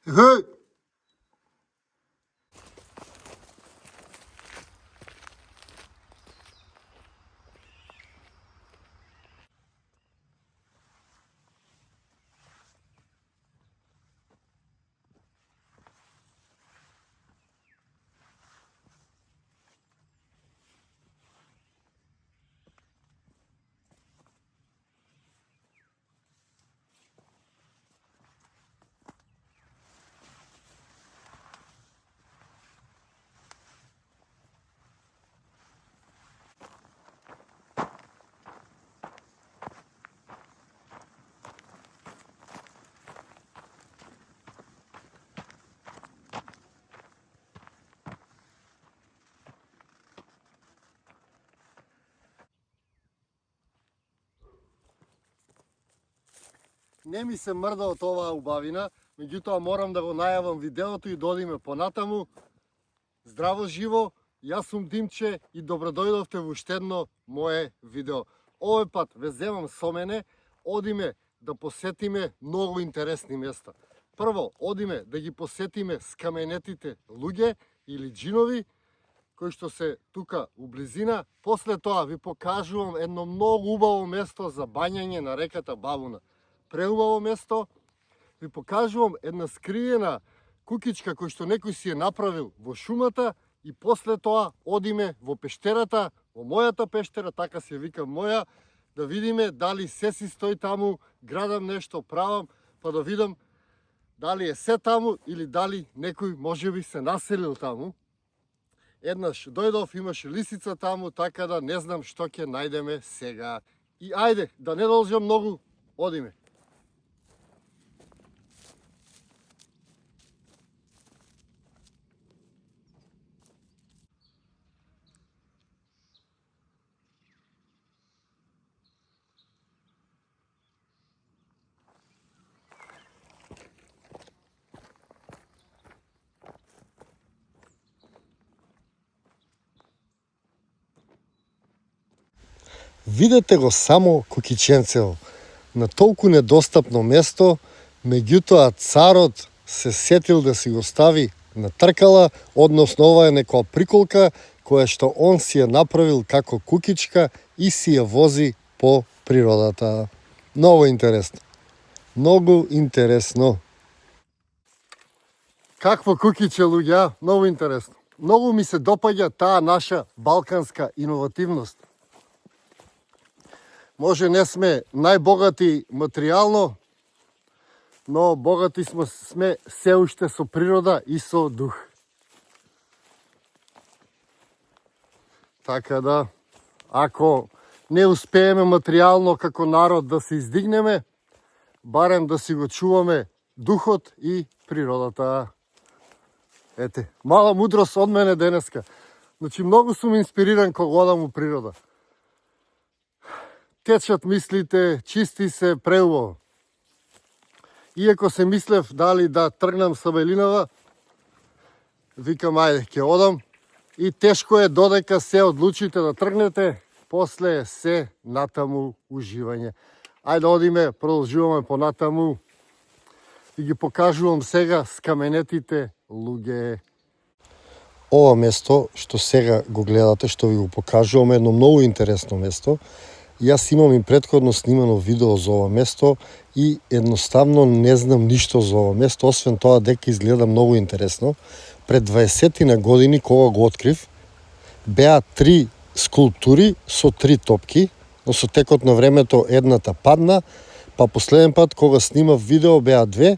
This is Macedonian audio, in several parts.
Хеј! Не ми се мрда од оваа убавина, меѓутоа морам да го најавам видеото и да одиме понатаму. Здраво живо, јас сум Димче и добродојдовте во уште едно мое видео. Овој пат ве земам со мене, одиме да посетиме многу интересни места. Прво, одиме да ги посетиме скаменетите луѓе или џинови, кои што се тука у близина. После тоа ви покажувам едно многу убаво место за бањање на реката Бабуна. Преубаво место. Ви покажувам една скриена кукичка кој што некој си е направил во шумата и после тоа одиме во пештерата, во мојата пештера, така се вика моја, да видиме дали се си стои таму, градам нешто, правам, па да видам дали е се таму или дали некој можеби се населил таму. Еднаш дојдов, имаше лисица таму, така да не знам што ќе најдеме сега. И ајде, да не должам многу, одиме. Видете го само кукиченцево, на толку недостапно место, меѓутоа царот се сетил да си го стави на тркала, односно ова е некоја приколка која што он си ја направил како кукичка и си ја вози по природата. Многу интересно. Многу интересно. Какво кукиче, луѓа, многу интересно. Многу ми се допаѓа таа наша балканска иновативност. Може не сме најбогати материјално, но богати сме се уште со природа и со дух. Така да, ако не успееме материјално како народ да се издигнеме, барем да си го чуваме духот и природата. Ете, мала мудрост од мене денеска. Значи, многу сум инспириран кога одам у природа. Течат мислите, чисти се преубаво. Иако се мислев дали да тргнам со Белинава, викам ајде, ќе одам. И тешко е додека се одлучите да тргнете, после се натаму уживање. Ајде одиме, продолжуваме понатаму и ги покажувам сега скаменетите луѓе. Ова место што сега го гледате, што ви го покажувам, е едно многу интересно место. Јас имам и претходно снимано видео за ова место и едноставно не знам ништо за ова место, освен тоа дека изгледа многу интересно. Пред 20 години, кога го открив, беа 3 скулптури со 3 топки, но со текот на времето едната падна, па последен пат кога снимав видео беа 2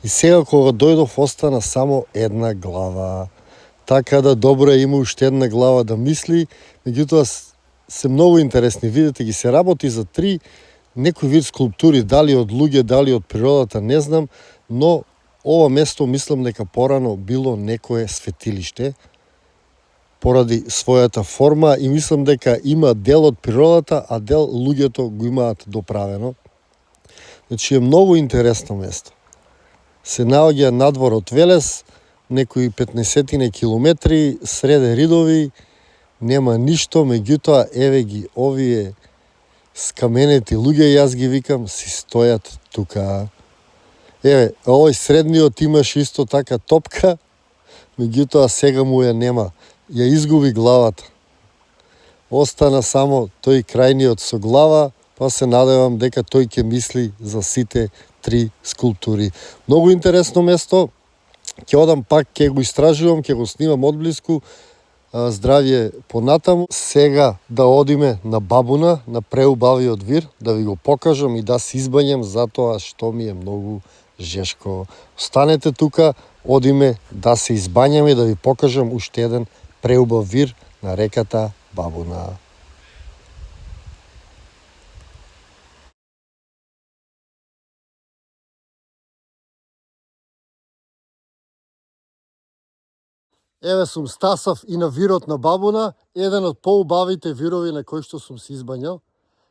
и сега кога дојдов остана само една глава. Така да добро е, има уште една глава да мисли, меѓутоа се многу интересни. Видите ги, се работи за 3 некој вид скулптури, дали од луѓе, дали од природата, не знам, но ова место мислам дека порано било некое светилиште поради својата форма и мислам дека има дел од природата, а дел луѓето го имаат доправено. Значи е многу интересно место. Се наоѓа надвор од Велес, некои 15 километри, среде ридови, нема ништо, меѓутоа еве ги овие скаменети луѓе, јас ги викам, си стојат тука. Еве, овој средниот имаш исто така топка, меѓутоа сега му ја нема. Ја изгуби главата. Остана само тој крајниот со глава, па се надевам дека тој ќе мисли за сите 3 скулптури. Многу интересно место, ќе одам пак, ќе го истражувам, ќе го снимам одблиску. Здравје понатаму. Сега да одиме на Бабуна, на преубавиот вир, да ви го покажам и да се избањам затоа што ми е многу жешко. Останете тука, одиме да се избањаме и да ви покажам уште еден преубав вир на реката Бабуна. Еве сум стасав и на вирот на Бабуна, еден од поубавите вирови на кој што сум се избањал.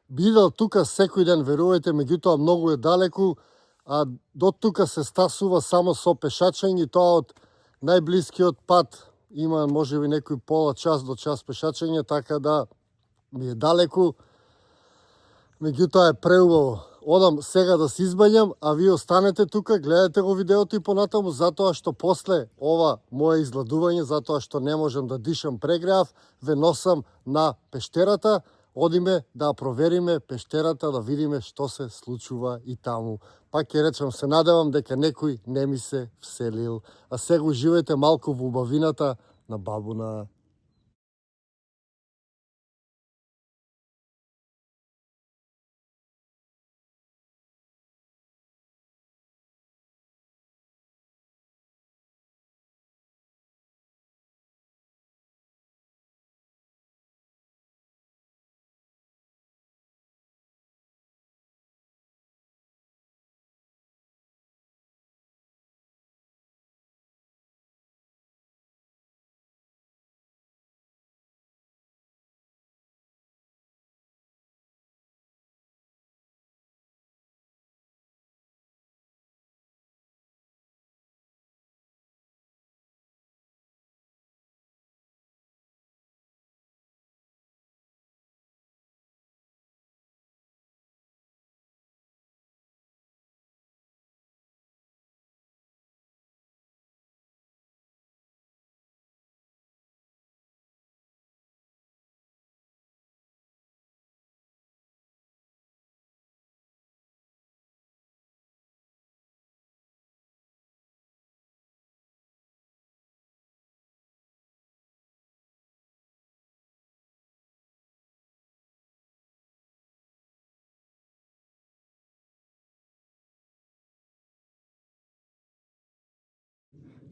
Бидел тука секој ден, верувајте, меѓутоа многу е далеку, а до тука се стасува само со пешачење, тоа од најблискиот пат има можеби некој пола час до час пешачење, така да ми е далеку, меѓутоа е преубаво. Одам сега да се избањам, а вие останете тука, гледате го видеото и понатаму, затоа што после ова мое изгладување, затоа што не можам да дишам прегреав, ве носам на пештерата. Одиме да провериме пештерата, да видиме што се случува и таму. Пак ќе речам, се надевам дека некој не ми се вселил. А сега уживајте малку во убавината на Бабуна.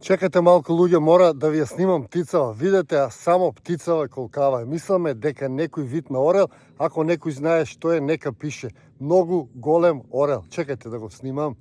Чекате малку луѓе, мора да ви ја снимам птицава. Видете, а само птицава колкава е. Мисламе дека некој вид на орел, ако некој знае што е, нека пише. Многу голем орел. Чекайте да го снимам.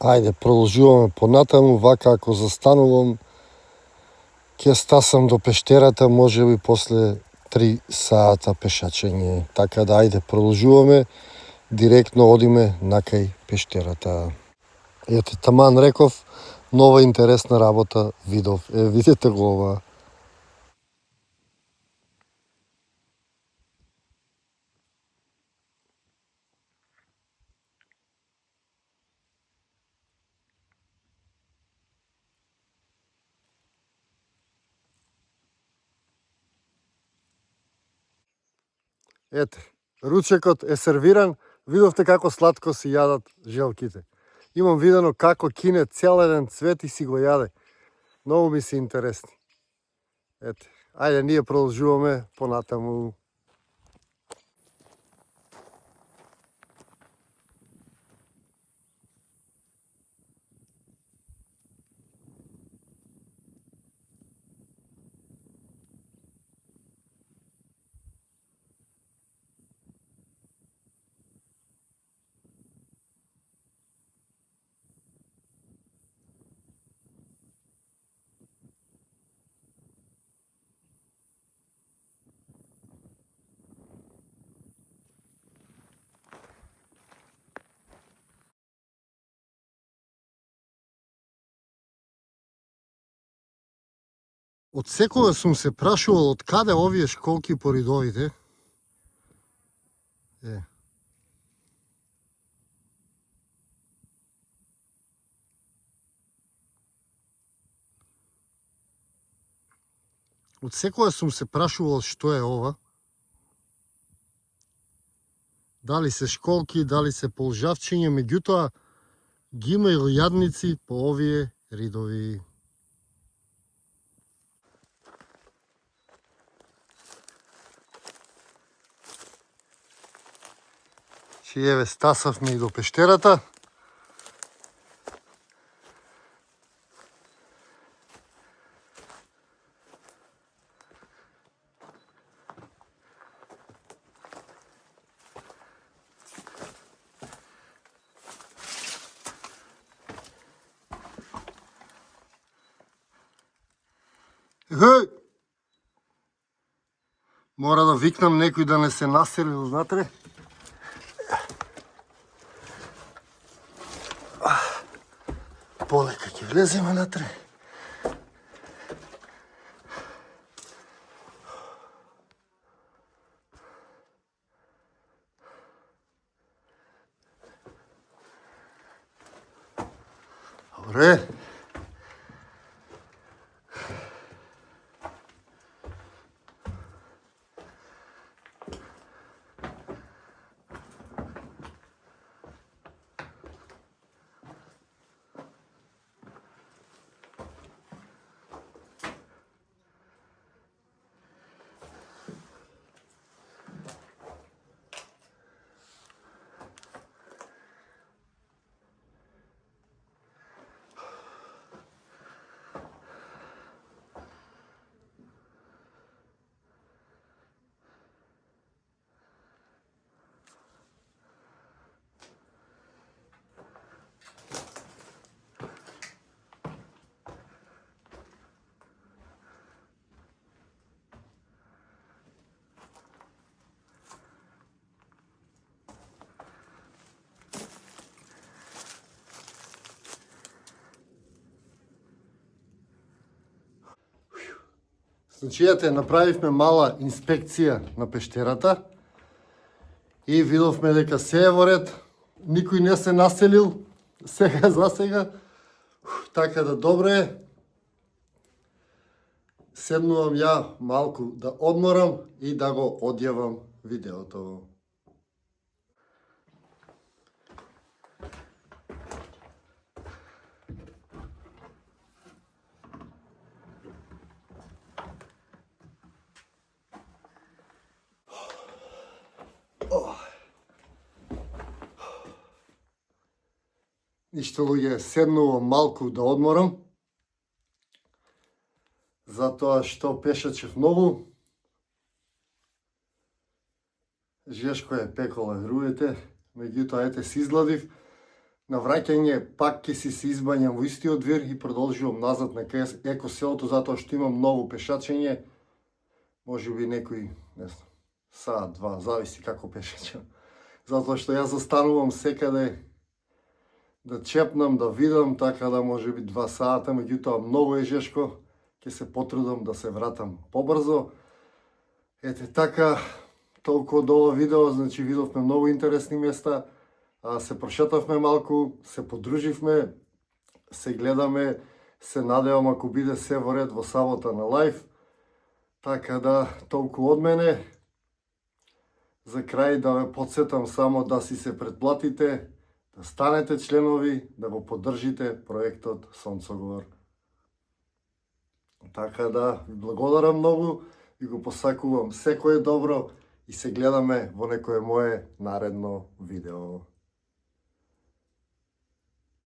Ајде, продолжуваме понатаму, вака ако застанувам, ќе стасам до пештерата, можеби после 3 сата пешачење. Така да, ајде, продолжуваме, директно одиме накај пештерата. Ете, таман реков, нова интересна работа видов. Видете го ова. Ете, ручекот е сервиран, видовте како сладко си јадат желките. Имам видено како кине цел еден цвет и си го јаде. Многу ми се интересни. Ете, ајде ние продолжуваме понатаму. Од секогаш сум се прашувал од каде овие школки по ридовите. Од секогаш сум се прашувал што е ова. Дали се школки, дали се полжавчиња, меѓутоа ги има и јадници по овие ридови. Еве стасавме и до пештерата. Мора да викнам некој да не се насели внатре. Полека ќе влеземе натре. Добре. Значи, направивме мала инспекција на пештерата и видовме дека се е во ред, никој не се населил, сега за сега, така да добро е. Седнувам ја малку да одморам и да го одјавам видеото. Ништо луѓе, седнувам малку да одморам, затоа што пешачев многу. Жешко е пекола груете, меѓутоа се изгладив. На враќање пак ќе се избањам во истиот двир и продолжувам назад на еко селото, затоа што имам многу пешачење. Можеби некој, не знам, саат, два, зависи како пешачам. Затоа што јас застанувам секаде да чепнам, да видам, така да можеби 2 сата, меѓутоа многу е жешко, ќе се потрудам да се вратам побрзо. Така, толку од ова видео, значи видовме многу интересни места, се прошетавме малку, се подруживме, се гледаме, се надевам ако биде се во ред во сабота на лайв. Така да, толку од мене. За крај да ве потсетам само да си се претплатите, да станете членови, да го поддржите проектот Сонцоговор. Така да, ви благодарам многу и го посакувам секое добро и се гледаме во некое мое наредно видео.